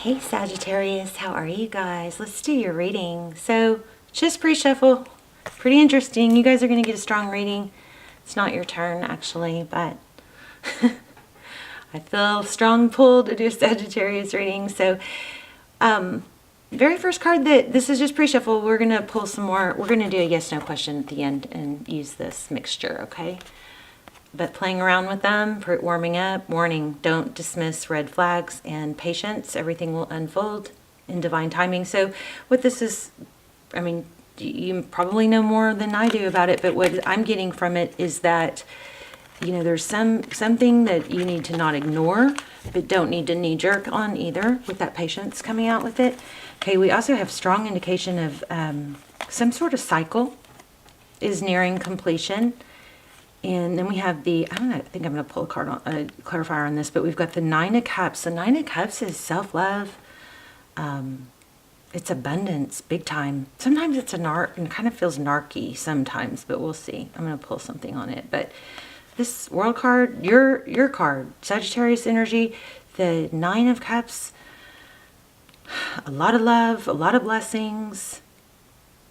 Hey Sagittarius, how are you guys? Let's do your reading. So, just pre-shuffle. Pretty interesting. You guys are going to get a strong reading. It's not your turn, actually, but I feel a strong pull to do a Sagittarius reading. So, very first card this is just pre-shuffle. We're going to pull some more. We're going to do a yes/no question at the end and use this mixture, okay? But playing around with them, warming up, warning, don't dismiss red flags, and patience. Everything will unfold in divine timing. So what this is, I mean, you probably know more than I do about it, but what I'm getting from it is that, you know, there's something that you need to not ignore, but don't need to knee-jerk on either, with that patience coming out with it. Okay, we also have strong indication of some sort of cycle is nearing completion. And then we have the, I think I'm going to pull a card on a clarifier on this, but we've got the Nine of Cups. The Nine of Cups is self-love. It's abundance, big time. Sometimes it's and kind of feels narky sometimes, but we'll see. I'm going to pull something on it. But this World card, your card, Sagittarius energy, the Nine of Cups, a lot of love, a lot of blessings.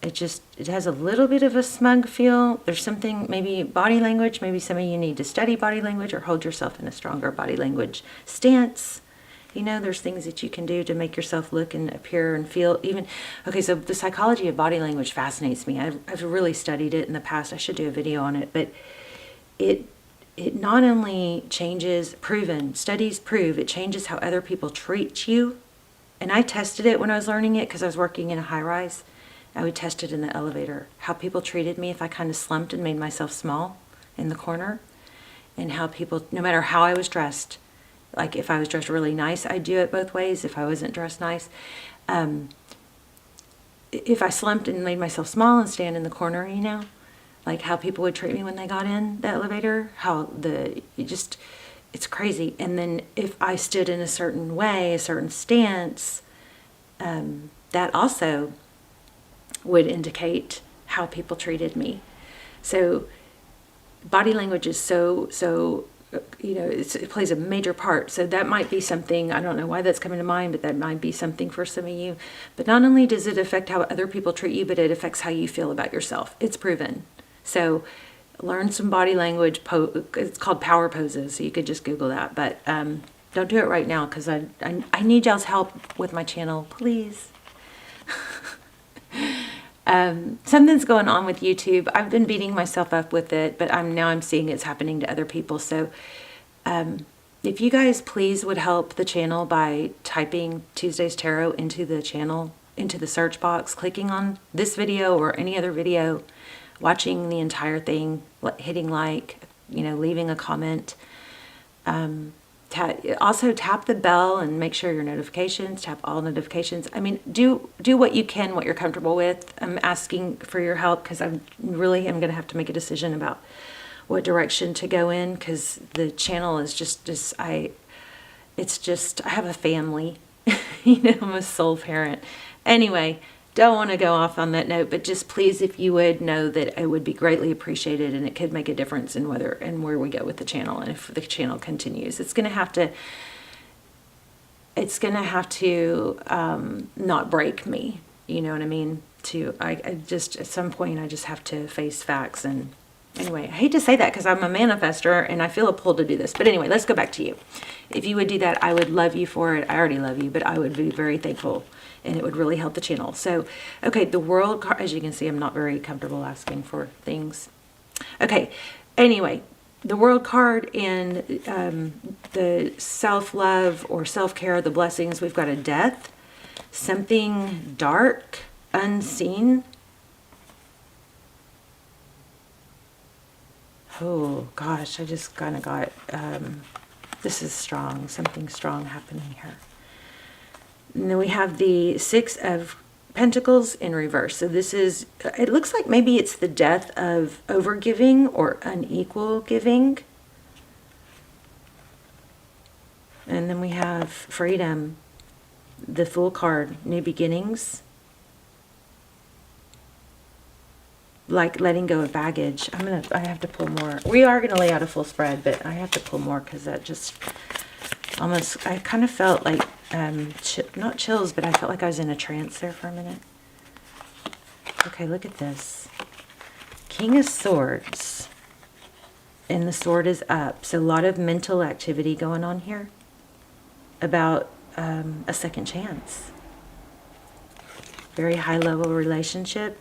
It has a little bit of a smug feel. There's something, maybe body language. Maybe some of you need to study body language or hold yourself in a stronger body language stance. You know, there's things that you can do to make yourself look and appear and feel even. Okay, so the psychology of body language fascinates me. I've really studied it in the past. I should do a video on it. But it not only changes, studies prove it changes how other people treat you. And I tested it when I was learning it because I was working in a high-rise. I would test it in the elevator, how people treated me if I kind of slumped and made myself small in the corner, and how people, no matter how I was dressed, like if I was dressed really nice, I'd do it both ways. If I wasn't dressed nice, if I slumped and made myself small and stand in the corner, you know, like how people would treat me when they got in the elevator, it's crazy. And then if I stood in a certain way, a certain stance, that also would indicate how people treated me. So body language is so you know, it plays a major part. So that might be something, I don't know why that's coming to mind, but that might be something for some of you. But not only does it affect how other people treat you, but it affects how you feel about yourself. It's proven. So learn some body language. It's called power poses, so you could just Google that. But don't do it right now, because I need y'all's help with my channel, please. Something's going on with YouTube. I've been beating myself up with it, but now I'm seeing it's happening to other people. So if you guys please would help the channel by typing Tuesday's Tarot into the channel, into the search box, clicking on this video or any other video, watching the entire thing, hitting like, you know, leaving a comment. Also tap the bell and make sure your notifications, tap all notifications. I mean, do what you can, what you're comfortable with. I'm asking for your help because I really am going to have to make a decision about what direction to go in, because the channel is I have a family, you know, I'm a sole parent. Anyway, don't want to go off on that note, but just please, if you would, know that it would be greatly appreciated, and it could make a difference in whether and where we go with the channel, and if the channel continues. It's going to have to not break me, you know what I mean? I just, at some point, I just have to face facts. And anyway, I hate to say that because I'm a manifester and I feel a pull to do this. But anyway, let's go back to you. If you would do that, I would love you for it. I already love you, but I would be very thankful, and it would really help the channel. So, okay, the World card, as you can see, I'm not very comfortable asking for things. Okay, anyway, the World card and the self-love or self-care, the blessings, we've got a death, something dark, unseen. Oh, gosh, I just kind of got, this is strong, something strong happening here. And then we have the Six of Pentacles in reverse. So this is, it looks like maybe it's the death of overgiving or unequal giving. And then we have freedom, the Fool card, new beginnings. Like letting go of baggage. I have to pull more. We are going to lay out a full spread, but I have to pull more because that just almost, I kind of felt like not chills, but I felt like I was in a trance there for a minute. Okay, look at this. King of Swords. And the sword is up. So a lot of mental activity going on here about a second chance. Very high level relationship.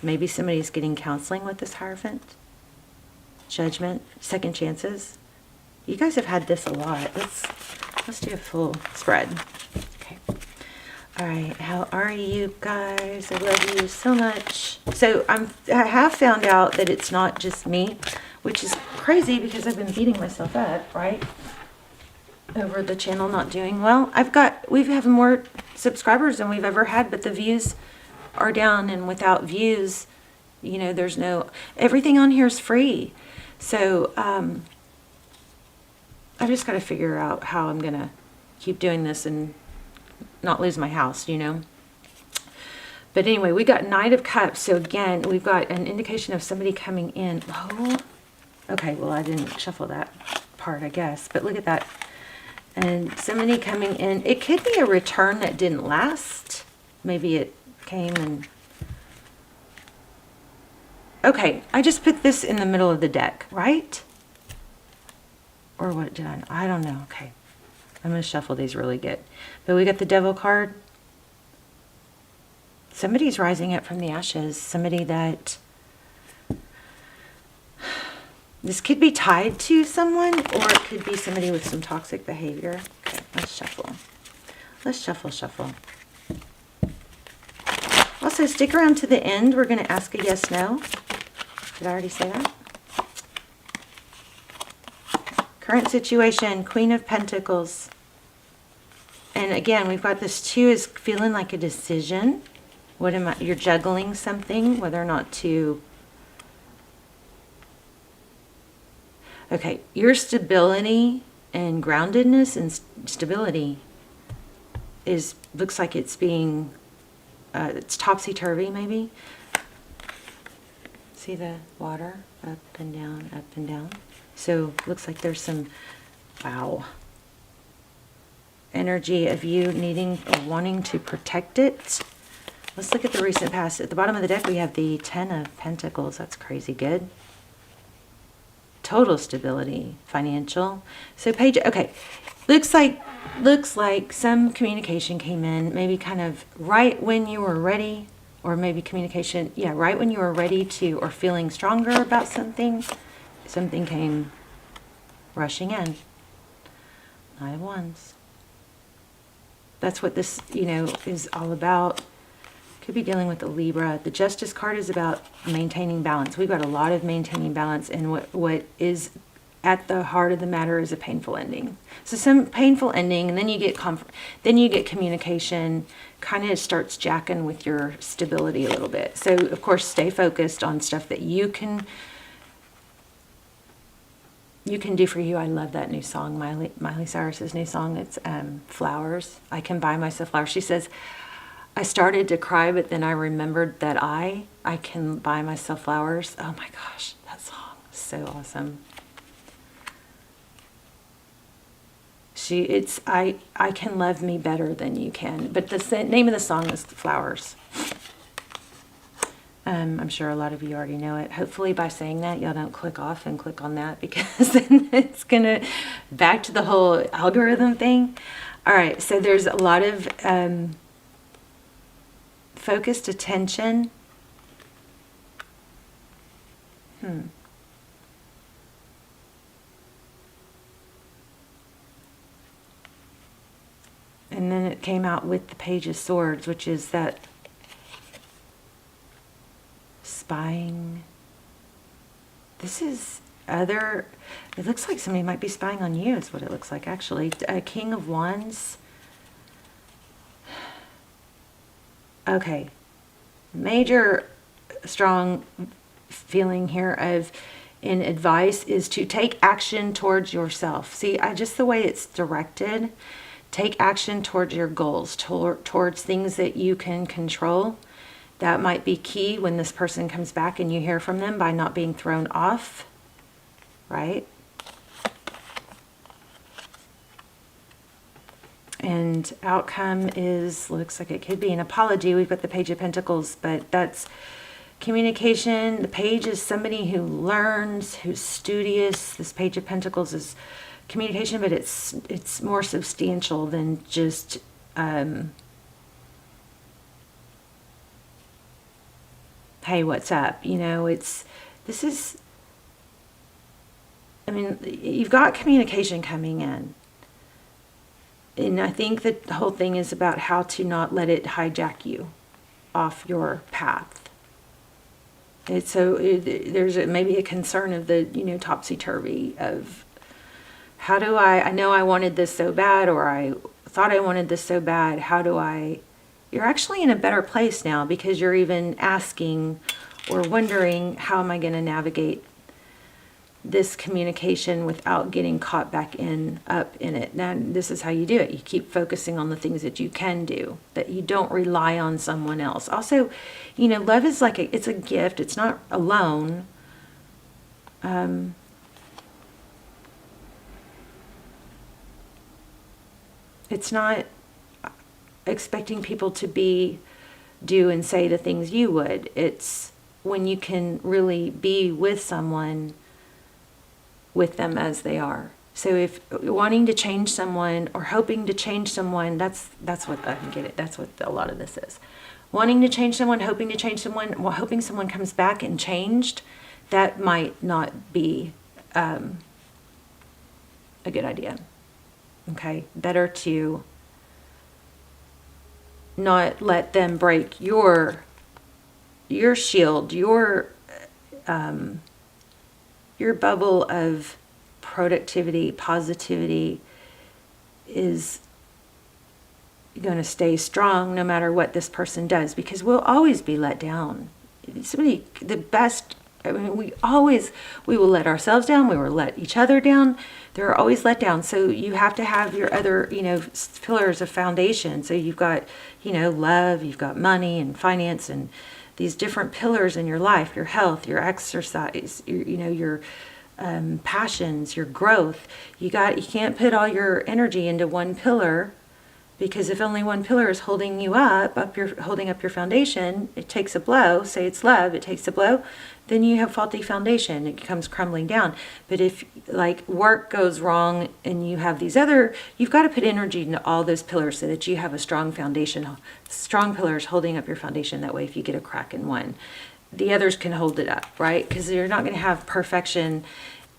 Maybe somebody's getting counseling with this Hierophant. Judgment, second chances. You guys have had this a lot. Let's do a full spread. Okay. All right. How are you guys? I love you so much. So I have found out that it's not just me, which is crazy because I've been beating myself up, right? Over the channel not doing well. We have more subscribers than we've ever had, but the views are down, and without views, you know, there's no, everything on here is free. So I just got to figure out how I'm going to keep doing this and not lose my house, you know. But anyway, we got Knight of Cups. So again, we've got an indication of somebody coming in. Oh, okay, well, I didn't shuffle that part, I guess. But look at that. And somebody coming in. It could be a return that didn't last. Maybe it came and... Okay, I just put this in the middle of the deck, right? Or what did I don't know. Okay. I'm going to shuffle these really good. But we got the Devil card. Somebody's rising up from the ashes. Somebody that... This could be tied to someone, or it could be somebody with some toxic behavior. Okay, let's shuffle. Let's shuffle. Also, stick around to the end. We're going to ask a yes, no. Did I already say that? Current situation, Queen of Pentacles. And again, we've got this 2 is feeling like a decision. You're juggling something, whether or not to... Okay, your stability and groundedness and stability looks like it's being, it's topsy-turvy maybe. See the water up and down, up and down. So looks like there's some, wow, energy of you needing or wanting to protect it. Let's look at the recent past. At the bottom of the deck, we have the 10 of Pentacles. That's crazy good. Total stability, financial. So page, okay, looks like some communication came in, maybe kind of right when you were ready, or maybe communication, yeah, right when you were ready to, or feeling stronger about something, something came rushing in. Knight of Wands. That's what this, you know, is all about. Could be dealing with the Libra. The Justice card is about maintaining balance. We've got a lot of maintaining balance, and what is at the heart of the matter is a painful ending. So some painful ending, and then you get communication, kind of starts jacking with your stability a little bit. So of course, stay focused on stuff that you can do for you. I love that new song, Miley Cyrus's new song. It's Flowers. I Can Buy Myself Flowers. She says, I started to cry, but then I remembered that I can buy myself flowers. Oh my gosh, that song is so awesome. I can love me better than you can. But the name of the song is Flowers. I'm sure a lot of you already know it. Hopefully by saying that, y'all don't click off and click on that, because then it's going to back to the whole algorithm thing. All right, so there's a lot of focused attention. And then it came out with the Page of Swords, which is that spying. This is it looks like somebody might be spying on you, is what it looks like, actually. King of Wands. Okay. Major strong feeling here in advice is to take action towards yourself. See, just the way it's directed, take action towards your goals, towards things that you can control. That might be key when this person comes back and you hear from them, by not being thrown off, right? And outcome is, looks like it could be an apology. We've got the Page of Pentacles, but that's communication. The Page is somebody who learns, who's studious. This Page of Pentacles is communication, but it's more substantial than just hey, what's up? You know, this is, I mean, you've got communication coming in. And I think that the whole thing is about how to not let it hijack you off your path. There's maybe a concern of the, you know, topsy-turvy of how do I know I wanted this so bad, or I thought I wanted this so bad. You're actually in a better place now because you're even asking or wondering, how am I going to navigate this communication without getting caught back up in it. Now, this is how you do it. You keep focusing on the things that you can do, that you don't rely on someone else. Also, you know, love is like it's a gift. It's not alone. It's not expecting people to do and say the things you would. It's when you can really be with someone, with them as they are. So if wanting to change someone or hoping to change someone, that's what I can get it. That's what a lot of this is. Wanting to change someone, hoping to change someone, hoping someone comes back and changed, that might not be a good idea. Okay, better to not let them break your shield, your bubble of productivity, positivity is going to stay strong no matter what this person does, because we'll always be let down. We will let ourselves down. We will let each other down. There are always let down. So you have to have your other, you know, pillars of foundation. So you've got, you know, love, you've got money and finance and these different pillars in your life, your health, your exercise, your passions, your growth. You can't put all your energy into one pillar, because if only one pillar is holding you holding up your foundation, it takes a blow. Say it's love, it takes a blow, then you have faulty foundation. It comes crumbling down. But if like work goes wrong and you have you've got to put energy into all those pillars so that you have a strong foundation, strong pillars holding up your foundation. That way, if you get a crack in one, the others can hold it up, right? Because you're not going to have perfection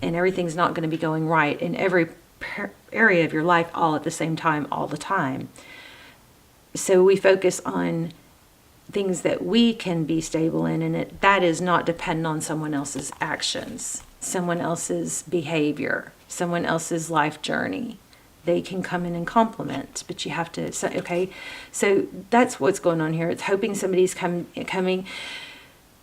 and everything's not going to be going right in every area of your life all at the same time, all the time. So we focus on things that we can be stable in, and that is not dependent on someone else's actions, someone else's behavior, someone else's life journey. They can come in and complement, but you have to, so that's what's going on here. It's hoping somebody's coming.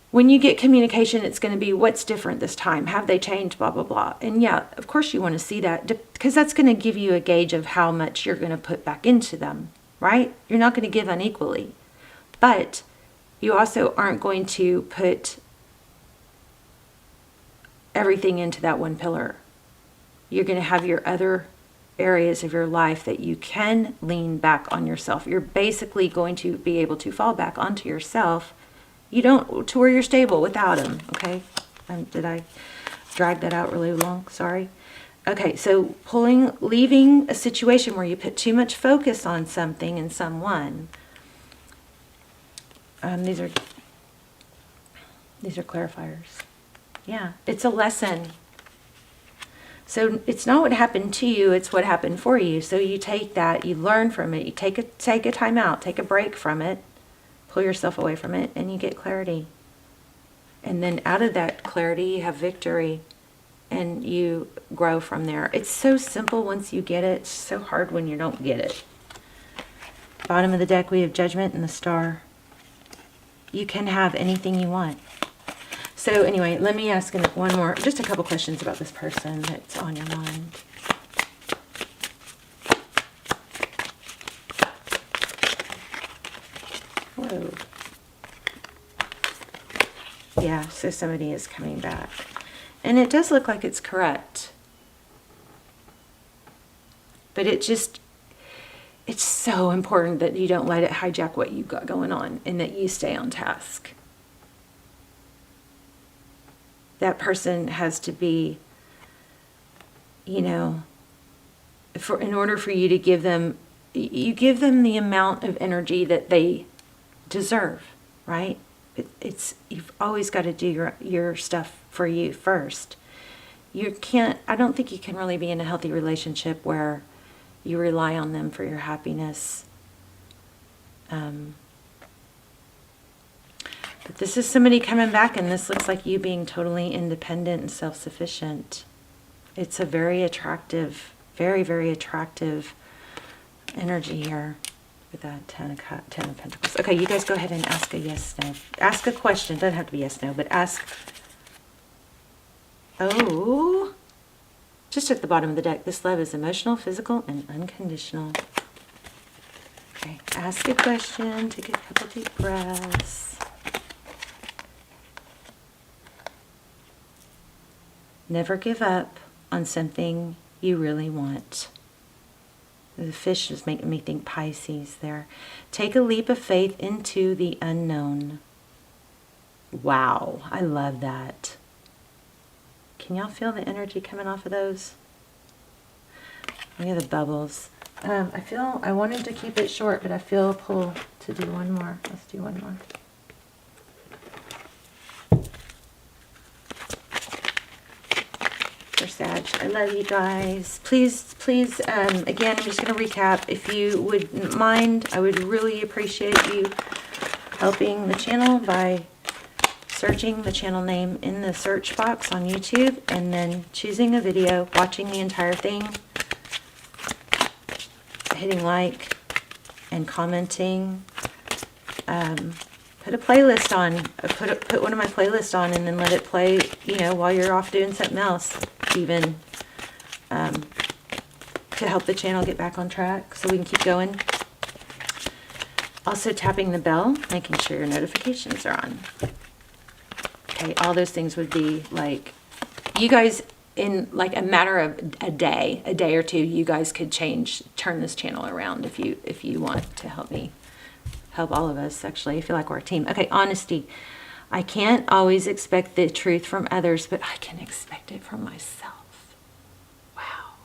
When you get communication, it's going to be, what's different this time? Have they changed? Blah, blah, blah. And yeah, of course you want to see that, because that's going to give you a gauge of how much you're going to put back into them, right? You're not going to give unequally. But you also aren't going to put everything into that one pillar. You're going to have your other areas of your life that you can lean back on yourself. You're basically going to be able to fall back onto yourself. To where you're stable without him, okay? Did I drag that out really long? Sorry. Okay, so leaving a situation where you put too much focus on something and someone. These are clarifiers. Yeah, it's a lesson. So it's not what happened to you, it's what happened for you. So you take that, you learn from it, you take a time out, take a break from it. Pull yourself away from it, and you get clarity. And then out of that clarity, you have victory, and you grow from there. It's so simple once you get it. It's so hard when you don't get it. Bottom of the deck, we have Judgment and the Star. You can have anything you want. So anyway, let me ask one more, just a couple questions about this person that's on your mind. Whoa. Yeah, so somebody is coming back. And it does look like it's correct. But it's so important that you don't let it hijack what you've got going on and that you stay on task. That person has to be, you know, in order for you to give them, you give them the amount of energy that they deserve, right? You've always got to do your stuff for you first. I don't think you can really be in a healthy relationship where you rely on them for your happiness. But this is somebody coming back, and this looks like you being totally independent and self-sufficient. It's a very attractive, very, very attractive energy here with that Ten of Pentacles. Okay, you guys go ahead and ask a yes, no. Ask a question. Doesn't have to be yes, no, but ask. Oh, just at the bottom of the deck. This love is emotional, physical, and unconditional. Okay, ask a question. Take a couple deep breaths. Never give up on something you really want. The fish is making me think Pisces there. Take a leap of faith into the unknown. Wow, I love that. Can y'all feel the energy coming off of those? Look at the bubbles. I wanted to keep it short, but I feel a pull to do one more. Let's do one more. For Sag, I love you guys. Please, again, I'm just going to recap. If you wouldn't mind, I would really appreciate you helping the channel by searching the channel name in the search box on YouTube and then choosing a video, watching the entire thing, hitting like and commenting. Put a playlist on, put one of my playlists on and then let it play, you know, while you're off doing something else, even to help the channel get back on track so we can keep going. Also tapping the bell, making sure your notifications are on. Okay, all those things would be like, you guys, in like a matter of a day or two, you guys could turn this channel around if you want to help me. Help all of us, actually. I feel like we're a team. Okay, honesty. I can't always expect the truth from others, but I can expect it from myself. Wow.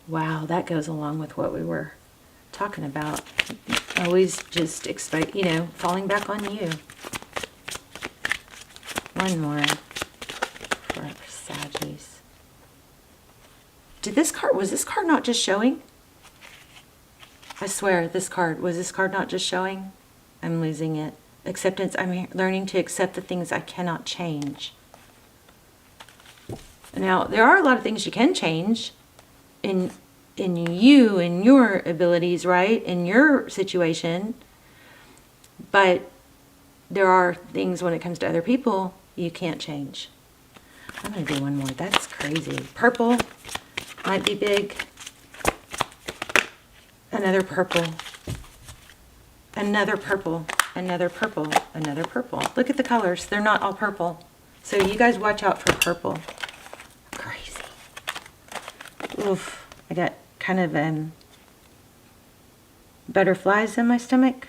Wow, that goes along with what we were talking about. Always just expect, you know, falling back on you. One more for Saggies. Was this card not just showing? I swear, was this card not just showing? I'm losing it. Acceptance, I'm learning to accept the things I cannot change. Now, there are a lot of things you can change in you and your abilities, right? In your situation. But there are things when it comes to other people you can't change. I'm going to do one more. That's crazy. Purple might be big. Another purple. Another purple. Another purple. Another purple. Look at the colors. They're not all purple. So you guys watch out for purple. Crazy. Oof. I got kind of butterflies in my stomach.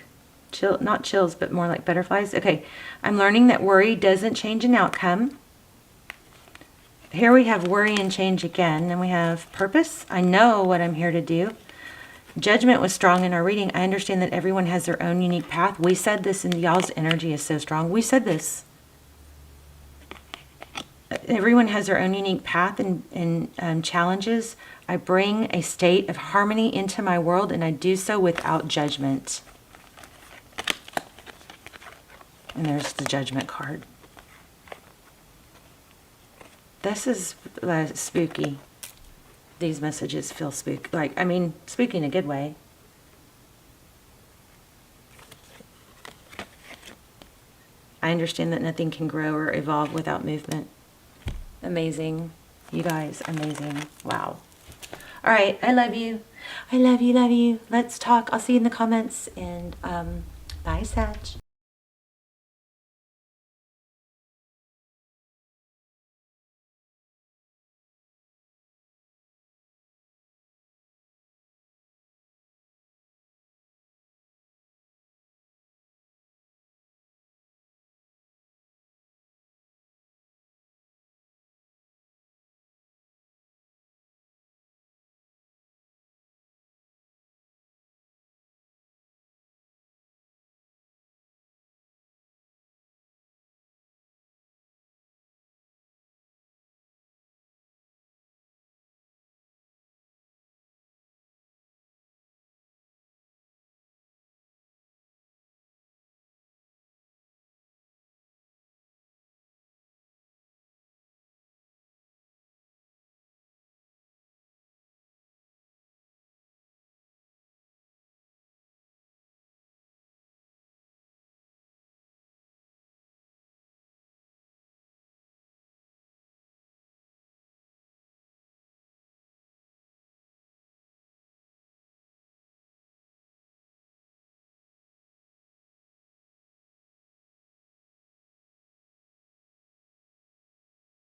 Not chills, but more like butterflies. Okay. I'm learning that worry doesn't change an outcome. Here we have worry and change again. Then we have purpose. I know what I'm here to do. Judgment was strong in our reading. I understand that everyone has their own unique path. We said this, and y'all's energy is so strong. We said this. Everyone has their own unique path and challenges. I bring a state of harmony into my world, and I do so without judgment. And there's the Judgment card. This is spooky. These messages feel spooky. Like, I mean, spooky in a good way. I understand that nothing can grow or evolve without movement. Amazing. You guys, amazing. Wow. All right, I love you. I love you, love you. Let's talk. I'll see you in the comments. And bye, Sag.